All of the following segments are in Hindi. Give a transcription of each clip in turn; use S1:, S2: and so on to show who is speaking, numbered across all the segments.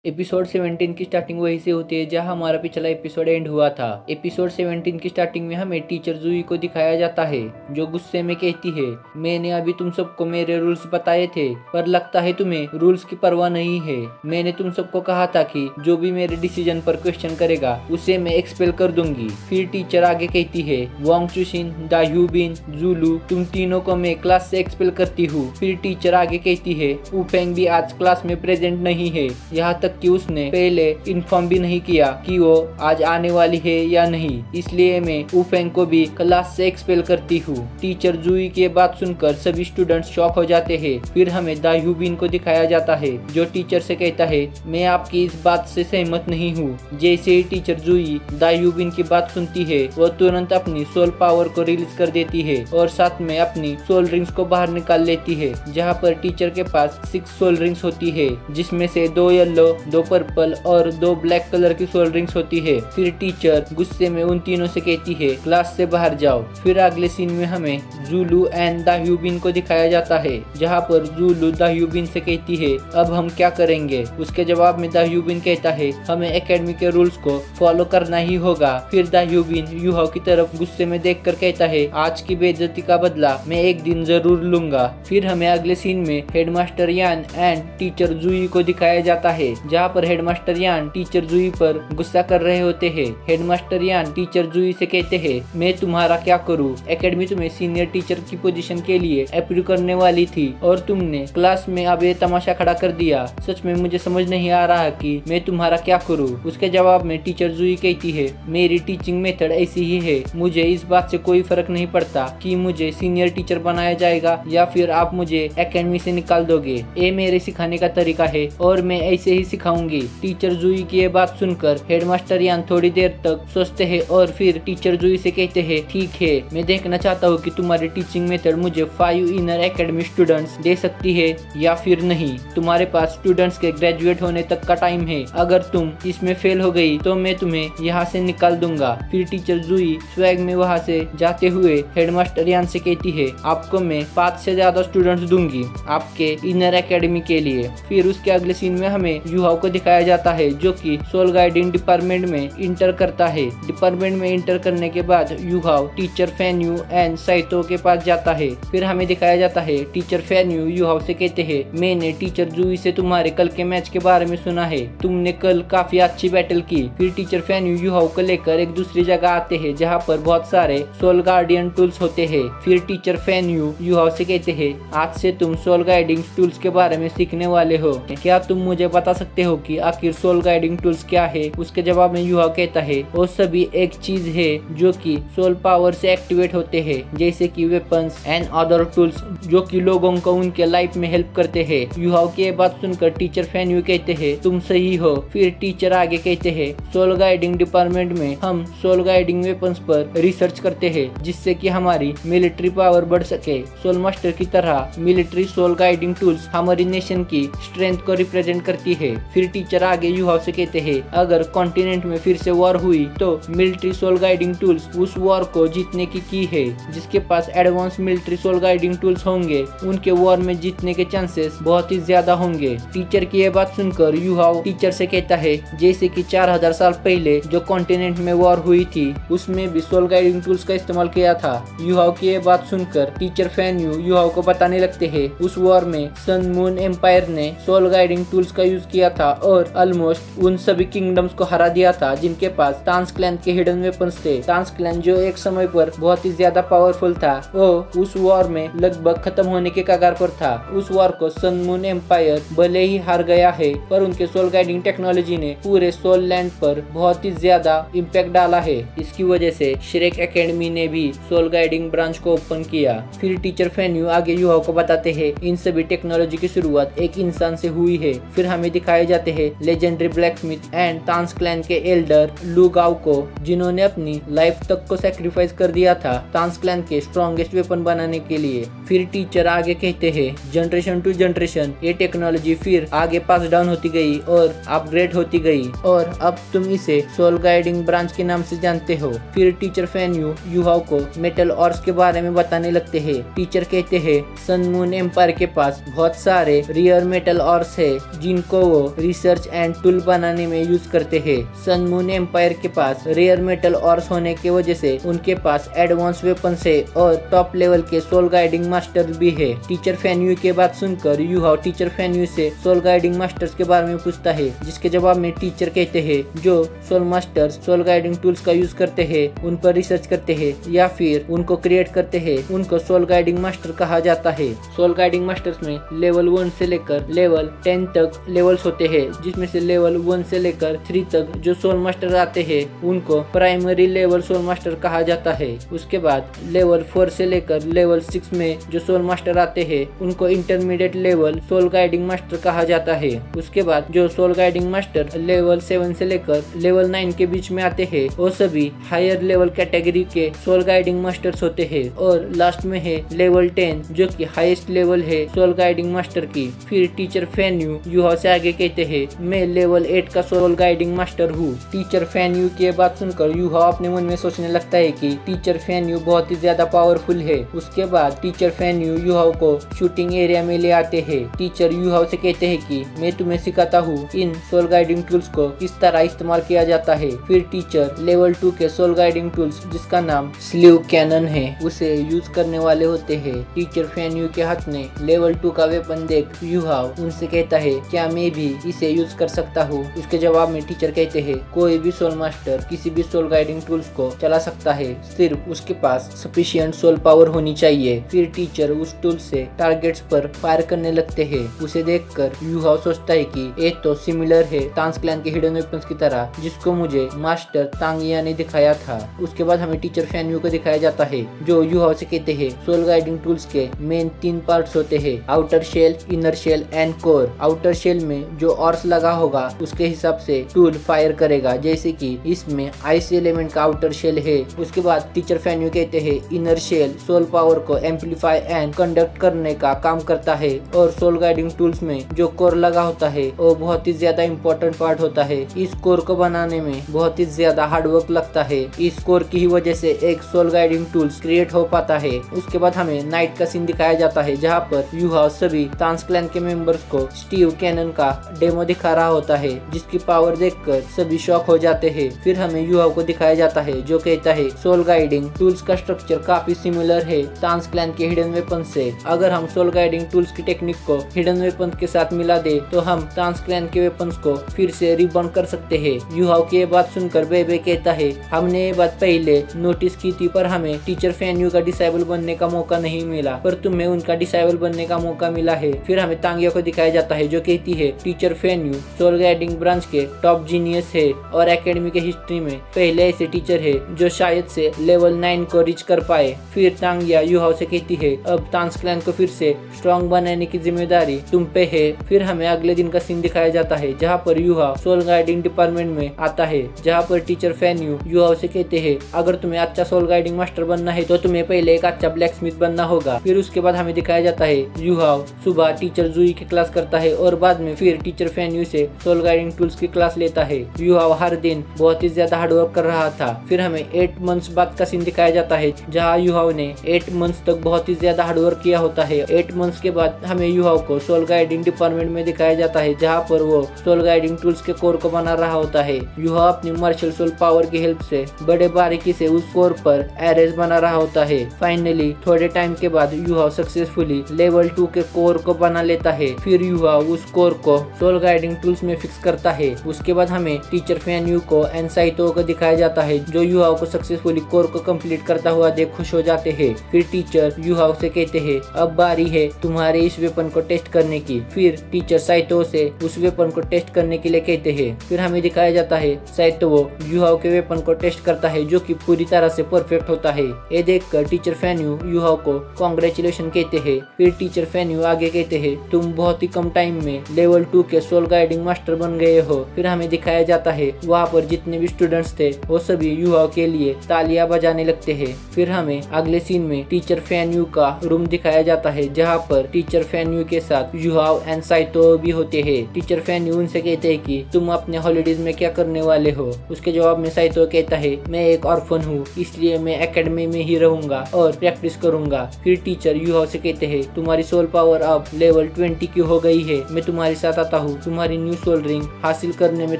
S1: एपिसोड 17 की स्टार्टिंग वहीं से होती है जहां हमारा पिछला एपिसोड एंड हुआ था। एपिसोड 17 की स्टार्टिंग में हमें टीचर जूही को दिखाया जाता है जो गुस्से में कहती है, मैंने अभी तुम सबको मेरे रूल्स बताए थे पर लगता है तुम्हें रूल्स की परवाह नहीं है। मैंने तुम सबको कहा था कि जो भी मेरे डिसीजन पर क्वेश्चन करेगा उसे मैं एक्सपेल कर दूंगी। फिर टीचर आगे कहती है, वांग चुशिन, दा ह्यूबिन, जूलू, तुम तीनों को मैं क्लास से एक्सपेल करती हूँ। फिर टीचर आगे कहती है, वूफेंग भी आज क्लास में प्रेजेंट नहीं है, यहाँ तक कि उसने पहले इन्फॉर्म भी नहीं किया कि वो आज आने वाली है या नहीं, इसलिए मैं वूफेंग को भी क्लास से एक्सपेल करती हूँ। टीचर जूही की बात सुनकर सभी स्टूडेंट्स शॉक हो जाते हैं। फिर हमें दा ह्यूबिन को दिखाया जाता है जो टीचर से कहता है, मैं आपकी इस बात से सहमत नहीं हूँ। जैसे ही टीचर जूही दा ह्यूबिन की बात सुनती है वो तुरंत अपनी सोल पावर को रिलीज कर देती है और साथ में अपनी सोल रिंग्स को बाहर निकाल लेती है, जहाँ पर टीचर के पास 6 सोल रिंग्स होती है जिसमें से 2 येलो, 2 पर्पल और 2 ब्लैक कलर की सोल रिंग्स होती है। फिर टीचर गुस्से में उन तीनों से कहती है, क्लास से बाहर जाओ। फिर अगले सीन में हमें जूलू एंड दा ह्यूबिन को दिखाया जाता है जहाँ पर जूलू दा ह्यूबिन से कहती है, अब हम क्या करेंगे। उसके जवाब में दा ह्यूबिन कहता है, हमें एकेडमी के रूल्स को फॉलो करना ही होगा। फिर दा ह्यूबिन यूहाओ की तरफ गुस्से में देखकर कहता है, आज की बेइज्जती का बदला मैं एक दिन जरूर लूंगा। फिर हमें अगले सीन में हेडमास्टर यान एंड टीचर जूही को दिखाया जाता है जहाँ पर हेडमास्टर यान टीचर जूही पर गुस्सा कर रहे होते हैं। हेडमास्टर यान टीचर जूही से कहते हैं, मैं तुम्हारा क्या करूँ, एकेडमी तुम्हें सीनियर टीचर की पोजीशन के लिए अप्रूव करने वाली थी और तुमने क्लास में अब ये तमाशा खड़ा कर दिया। सच में मुझे समझ नहीं आ रहा कि मैं तुम्हारा क्या करूँ। उसके जवाब में टीचर जूही कहती है, मेरी टीचिंग मेथड ऐसी ही है, मुझे इस बात से कोई फर्क नहीं पड़ता कि मुझे सीनियर टीचर बनाया जाएगा या फिर आप मुझे एकेडमी से निकाल दोगे। ये मेरे सिखाने का तरीका है और मैं ऐसे ही सिखाऊंगी। टीचर जूही की ये बात सुनकर हेडमास्टर यान थोड़ी देर तक सोचते हैं और फिर टीचर जूही से कहते हैं, ठीक है, मैं देखना चाहता हूँ कि तुम्हारी टीचिंग मेथड मुझे 5 इनर एकेडमी स्टूडेंट्स दे सकती है या फिर नहीं। तुम्हारे पास स्टूडेंट्स के ग्रेजुएट होने तक का टाइम है, अगर तुम इसमें फेल हो गई तो मैं तुम्हें यहाँ से निकाल दूंगा। फिर टीचर जूही स्वैग में वहाँ से जाते हुए हेडमास्टर यान से कहती है, आपको मैं 5 से ज्यादा स्टूडेंट्स दूंगी आपके इनर एकेडमी के लिए। फिर उसके अगले सीन में हमें यूहाओ को दिखाया जाता है जो कि सोल गाइडिंग डिपार्टमेंट में इंटर करता है। डिपार्टमेंट में इंटर करने के बाद यूहाओ टीचर फैन्यू एंड साइतो के पास जाता है। फिर हमें दिखाया जाता है टीचर फैन्यू यूहाओ से कहते हैं, मैंने टीचर जूही से तुम्हारे कल के मैच के बारे में सुना है, तुमने कल काफी अच्छी बैटल की। फिर टीचर फैन्यू यूहाओ को लेकर एक दूसरी जगह आते हैं जहाँ पर बहुत सारे सोल गार्डियन टूल्स होते हैं। फिर टीचर फैन्यू यूहाओ से कहते हैं, आज से तुम सोल गाइडिंग टूल्स के बारे में सीखने वाले हो, क्या तुम मुझे बता सकते हो कि आखिर सोल गाइडिंग टूल्स क्या है। उसके जवाब में यूहाओ कहता है, वो सभी एक चीज है जो कि सोल पावर से एक्टिवेट होते हैं, जैसे कि वेपन्स एंड अदर टूल्स जो कि लोगों को उनके लाइफ में हेल्प करते हैं। यूहाओ की बात सुनकर टीचर फैन्यू कहते हैं, तुम सही हो। फिर टीचर आगे कहते हैं, सोल गाइडिंग डिपार्टमेंट में हम सोल गाइडिंग वेपन्स पर रिसर्च करते हैं जिससे कि हमारी मिलिट्री पावर बढ़ सके। सोल मास्टर की तरह मिलिट्री सोल गाइडिंग टूल्स हमारी नेशन की स्ट्रेंथ को रिप्रेजेंट करती है। फिर टीचर आगे यूहाओ से कहते हैं, अगर कॉन्टिनेंट में फिर से वॉर हुई तो मिलिट्री सोल गाइडिंग टूल्स उस वॉर को जीतने की है। जिसके पास advance military soul guiding tools होंगे उनके वॉर में जीतने के चांसेस बहुत ही ज्यादा होंगे। टीचर की यह बात सुनकर यूहाओ टीचर से कहता है, जैसे कि 4000 साल पहले जो कॉन्टिनेंट में वॉर हुई थी उसमें भी सोल गाइडिंग टूल्स का इस्तेमाल किया था। यूहाओ की यह बात सुनकर टीचर फैन्यू यूहाओ को बताने लगते हैं, उस वॉर में सन मून एम्पायर ने सोल गाइडिंग टूल्स का यूज किया था और ऑलमोस्ट उन सभी किंगडम्स को हरा दिया था जिनके पास तांस क्लैन के हिडन वेपन्स थे। तांस क्लैन जो एक समय पर बहुत ही ज्यादा पावरफुल था, वो उस वॉर में लगभग खत्म होने के कगार पर था। उस वॉर को सन मून एम्पायर भले ही हार गया है पर उनके सोल गाइडिंग टेक्नोलॉजी ने पूरे सोल लैंड पर बहुत ही ज्यादा इम्पैक्ट डाला है। इसकी वजह से श्रेक एकेडमी ने भी सोल गाइडिंग ब्रांच को ओपन किया। फिर टीचर फैन्यू आगे यूहाओ को बताते हैं, इन सभी टेक्नोलॉजी की शुरुआत एक इंसान से हुई है। फिर हमें दिखाए जाते हैं लेजेंडरी ब्लैकस्मिथ एंड तांस क्लैन के एल्डर लू गाओ को, जिन्होंने अपनी लाइफ तक को सैक्रिफाइस कर दिया था तांस क्लैन के स्ट्रॉन्गेस्ट वेपन बनाने के लिए। फिर टीचर आगे कहते हैं, जनरेशन टू जनरेशन ये टेक्नोलॉजी फिर आगे पास डाउन होती गई और अपग्रेड होती गई और अब तुम इसे सोल गाइडिंग ब्रांच के नाम से जानते हो। फिर टीचर फैन्यू यूहाओ को मेटल ऑर्स के बारे में बताने लगते हैं। टीचर कहते हैं, सन मून एम्पायर के पास बहुत सारे रियर मेटल ऑर्स है जिनको वो रिसर्च एंड टूल बनाने में यूज करते हैं। सन मून एम्पायर के पास रेयर मेटल ऑर्स होने की वजह से उनके पास एडवांस वेपन्स है और टॉप लेवल के सोल गाइडिंग मास्टर भी है। टीचर फैन्यू के बात सुनकर यूहाओ टीचर फैन्यू से सोल गाइडिंग मास्टर्स के बारे में पूछता है, जिसके जवाब में टीचर कहते हैं जो soul masters soul guiding tools का यूज करते हैं, उन पर रिसर्च करते हैं या फिर उनको क्रिएट करते हैं, उनको सोल गाइडिंग मास्टर कहा जाता है। सोल गाइडिंग मास्टर्स में लेवल 1 से लेकर लेवल 10 तक लेवल्स होते हैं, जिसमें से लेवल 1 से लेकर 3 तक जो सोल मास्टर आते हैं उनको प्राइमरी लेवल सोल मास्टर कहा जाता है। उसके बाद लेवल 4 से लेकर लेवल 6 में जो सोल मास्टर आते हैं उनको intermediate level soul guiding master कहा जाता है। उसके बाद जो सोल गाइडिंग मास्टर लेवल 7 से लेकर लेवल 9 के बीच में आते हैं वो सभी हायर लेवल कैटेगरी के सोल गाइडिंग मास्टर्स होते हैं। और लास्ट में है लेवल 10 जो कि हाईएस्ट लेवल है सोल गाइडिंग मास्टर की। फिर टीचर फैन्यू यूहाओ से आगे कहते हैं, मैं लेवल 8 का सोल गाइडिंग मास्टर हूँ। टीचर फैन्यू की बात सुनकर यूहाओ अपने मन में सोचने लगता है कि टीचर फैन्यू बहुत ही ज्यादा पावरफुल है। उसके बाद टीचर फैन्यू यूहाओ को शूटिंग एरिया में ले आते हैं। टीचर यूहाओ से कहते हैं कि मैं तुम्हें सिखाता हूँ इन सोल गाइडिंग टूल्स को किस तरह इस्तेमाल किया जाता है। फिर टीचर लेवल 2 के सोल गाइडिंग टूल्स जिसका नाम स्लीव कैनन है उसे यूज करने वाले होते हैं। टीचर फैन्यू के हाथ में लेवल 2 का वेपन देख यूहाओ उनसे कहता है, क्या मैं भी इसे यूज कर सकता हूँ? उसके जवाब में टीचर कहते हैं, कोई भी सोल मास्टर किसी भी सोल गाइडिंग टूल्स को चला सकता है, सिर्फ उसके पास सफिशिएंट सोल पावर होनी चाहिए। फिर टीचर उस टूल से टारगेट्स पर फायर करने लगते हैं। उसे देखकर यूहाओ सोचता है कि ये तो सिमिलर है तांस क्लैन के हिडन वेपन्स की तरह जिसको मुझे मास्टर तांगिया ने दिखाया था। उसके बाद हमें टीचर फैन्यू को दिखाया जाता है जो यूहाओ से कहते हैं सोल गाइडिंग टूल्स के मेन 3 पार्ट्स होते हैं, outer shell, inner shell and core. Outer shell में जो ऑर्स लगा होगा उसके हिसाब से टूल फायर करेगा, जैसे कि इसमें आइस एलिमेंट का आउटर शेल है। उसके बाद टीचर फैन्यू कहते हैं इनर शेल सोल पावर को एम्पलीफाई एंड कंडक्ट करने का काम करता है और सोल गाइडिंग टूल्स में जो कोर लगा होता है वो बहुत ही ज्यादा इम्पोर्टेंट पार्ट होता है। इस कोर को बनाने में बहुत ही ज्यादा हार्डवर्क लगता है। इस कोर की ही वजह से एक सोल गाइडिंग टूल्स क्रिएट हो पाता है। उसके बाद हमें नाइट का सीन दिखाया जाता है जहाँ पर यूहाओ सभी तांस क्लैन के मेंबर्स को स्टीव कैनन का डेमो दिखा रहा होता है, जिसकी पावर देखकर सभी शॉक हो जाते हैं। फिर हमें यूहाओ को दिखाया जाता है जो कहता है सोल गाइडिंग टूल्स का स्ट्रक्चर काफी सिमिलर है तांस क्लैन के हिडन वेपन से। अगर हम सोल गाइडिंग टूल्स की टेक्निक को हिडन वेपन के साथ मिला दे तो हम तांस क्लैन के वेपन्स को फिर से रिबॉर्न कर सकते हैं। यूहाओ की ये बात सुनकर बेबे कहता है, हमने ये बात पहले नोटिस की थी पर हमें टीचर फैन्यू का डिसेबल बनने का मौका नहीं मिला, पर तुम्हें उनका डिसेबल बनने का मौका मिला है। फिर हमें तांगिया को दिखाया जाता है जो कहती है टीचर फैन्यू सोल गाइडिंग ब्रांच के टॉप जीनियस है और एकेडमी के हिस्ट्री में पहले ऐसे टीचर है जो शायद से लेवल 9 को रीच कर पाए। फिर तांगिया यूहाओ से कहती है अब तांस क्लैन को फिर से स्ट्रॉन्ग बनाने की जिम्मेदारी तुम पे है। फिर हमें अगले दिन का सीन दिखाया जाता है जहाँ पर यूहाओ सोल गाइडिंग डिपार्टमेंट में आता है, जहाँ पर टीचर फैन्यू यूहाओ से कहते हैं अगर तुम्हें अच्छा सोल गाइडिंग मास्टर बनना है तो तुम्हें पहले एक अच्छा ब्लैक स्मिथ बनना होगा। फिर उसके बाद हमें दिखाया जाता है यूहाओ सुबह टीचर जुई की क्लास करता है और बाद में फिर टीचर फैन्यू से सोल गाइडिंग टूल्स की क्लास लेता है। यूहाओ हर दिन बहुत ही ज्यादा हार्डवर्क कर रहा था। फिर हमें 8 मंथ्स बाद का सीन दिखाया जाता है जहाँ यूहाओ ने 8 मंथ्स तक बहुत ही ज्यादा हार्डवर्क किया होता है। 8 मंथ्स के बाद हमें यूहाओ को सोल गाइडिंग डिपार्टमेंट में दिखाया जाता है जहाँ पर वो सोल गाइडिंग टूल्स के कोर को बना रहा होता है। यूहाओ अपनी मार्शल सोल पावर की हेल्प से बड़े बारीकी से उस कोर पर एरेस बना रहा होता है। फाइनली थोड़े टाइम के बाद यूहाओ सक्सेसफुली लेवल 2 के कोर को बना लेता है। फिर यूहाओ उस कोर को सोल गाइडिंग टूल्स में फिक्स करता है। उसके बाद हमें टीचर फैन्यू को एंड साइतो को दिखाया जाता है जो यूहाओ को सक्सेसफुली कोर को कंप्लीट करता हुआ देख खुश हो जाते हैं। फिर टीचर यूहाओ से कहते हैं अब बारी है तुम्हारे इस वेपन को टेस्ट करने की। फिर टीचर साइतो से उस वेपन को टेस्ट करने के लिए कहते हैं। फिर हमें दिखाया जाता है साइतो यूहाओ के वेपन को टेस्ट करता है जो कि पूरी तरह से परफेक्ट होता है। ये देखकर टीचर फैन्यू यूहाओ को कांग्रेचुलेशन कहते हैं। फिर टीचर फैन्यू आगे कहते हैं तुम बहुत ही कम टाइम में लेवल 2 के सोल गाइडिंग मास्टर बन गए हो। फिर हमें दिखाया जाता है वहाँ पर जितने भी स्टूडेंट्स थे वो सभी यूहाओ के लिए तालियां बजाने लगते हैं। फिर हमें अगले सीन में टीचर फैन्यू का रूम दिखाया जाता है जहाँ पर टीचर फैन्यू के साथ यूहाओ एंड साइतो भी होते हैं। टीचर फैन्यू उनसे कहते हैं कि तुम अपने हॉलीडेज में क्या करने वाले हो। उसके जवाब में साइतो कहता है मैं एक ऑर्फन हूँ इसलिए मैं एकेडमी में ही रहूंगा और प्रैक्टिस करूंगा। फिर टीचर यूहाओ से कहते हैं तुम्हारी सोल पावर अब लेवल 20 की हो गई है, मैं तुम्हारे साथ आता आता हूँ तुम्हारी न्यू सोल रिंग हासिल करने में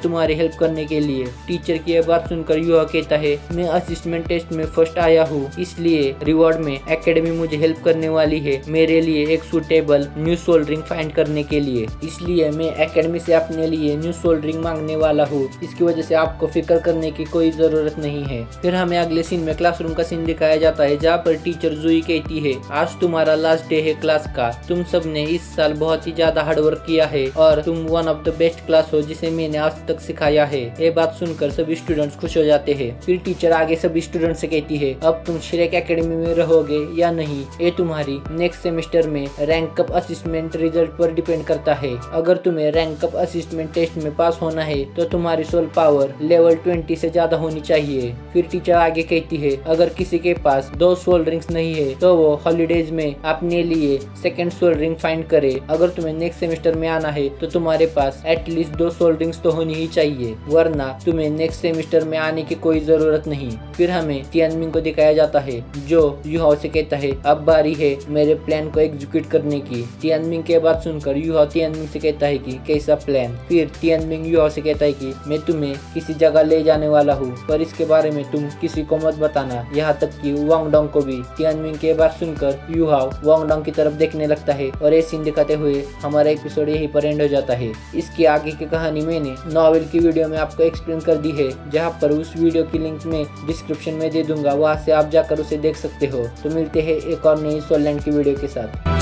S1: तुम्हारी हेल्प करने के लिए। टीचर की यह बात सुनकर युहा कहता है, मैं असिस्टेंट टेस्ट में फर्स्ट आया हूँ, इसलिए रिवॉर्ड में एकेडमी मुझे हेल्प करने वाली है मेरे लिए एक suitable new soul ring find करने के लिए, इसलिए मैं एकेडमी से अपने लिए न्यू सोल रिंग मांगने वाला हूँ। इसकी वजह से आपको फिक्र करने की कोई जरूरत नहीं है। फिर हमें अगले सीन में क्लासरूम का सीन दिखाया जाता है, जहाँ पर टीचर जूही कहती है, आज तुम्हारा लास्ट डे है क्लास का। तुम सब ने इस साल बहुत ही ज्यादा हार्डवर्क किया है और तुम one of the best class हो जिसे मैंने आज तक सिखाया है। ये बात सुनकर सभी स्टूडेंट्स खुश हो जाते हैं। फिर टीचर आगे सभी स्टूडेंट्स से कहती है, अब तुम श्रेक एकेडमी में रहोगे या नहीं, ये तुम्हारी नेक्स्ट सेमेस्टर में रैंक अप असिस्टमेंट रिजल्ट पर डिपेंड करता है। अगर तुम्हें रैंक अप असिस्टमेंट टेस्ट में पास होना है तो तुम्हारी सोल पावर लेवल 20 से ज्यादा होनी चाहिए। फिर टीचर आगे कहती है, अगर किसी के पास 2 सोल रिंग्स नहीं है तो वो हॉलीडेज में अपने लिए सेकंड सोल रिंग फाइंड करे। अगर तुम्हें नेक्स्ट सेमेस्टर में आना है तो तुम्हारे पास एटलीस्ट 2 सोल रिंग्स तो होनी ही चाहिए, वरना तुम्हें नेक्स्ट सेमेस्टर में आने की कोई जरूरत नहीं। फिर हमें तियानमिन को दिखाया जाता है, जो युहा से कहता है, अब बारी है मेरे प्लान को एग्जीक्यूट करने की। तियानमिन के बात सुनकर युहा तियानमिन से कहता है कि कैसा प्लान। फिर तियानमिन युहा से कहता है कि मैं तुम्हें किसी जगह ले जाने वाला हूँ, पर इसके बारे में तुम किसी को मत बताना, यहाँ तक कि वांगडोंग को भी। तियानमिन के बात सुनकर युहा वांगडोंग की तरफ देखने लगता है और ये सीन दिखाते हुए हमारा एपिसोड यहीं पर एंड हो जाता है। इसकी आगे की कहानी मैंने नॉवेल की वीडियो में आपको एक्सप्लेन कर दी है, जहाँ पर उस वीडियो की लिंक मैं डिस्क्रिप्शन में दे दूंगा, वहाँ से आप जाकर उसे देख सकते हो। तो मिलते हैं एक और नई सोलैंड की वीडियो के साथ।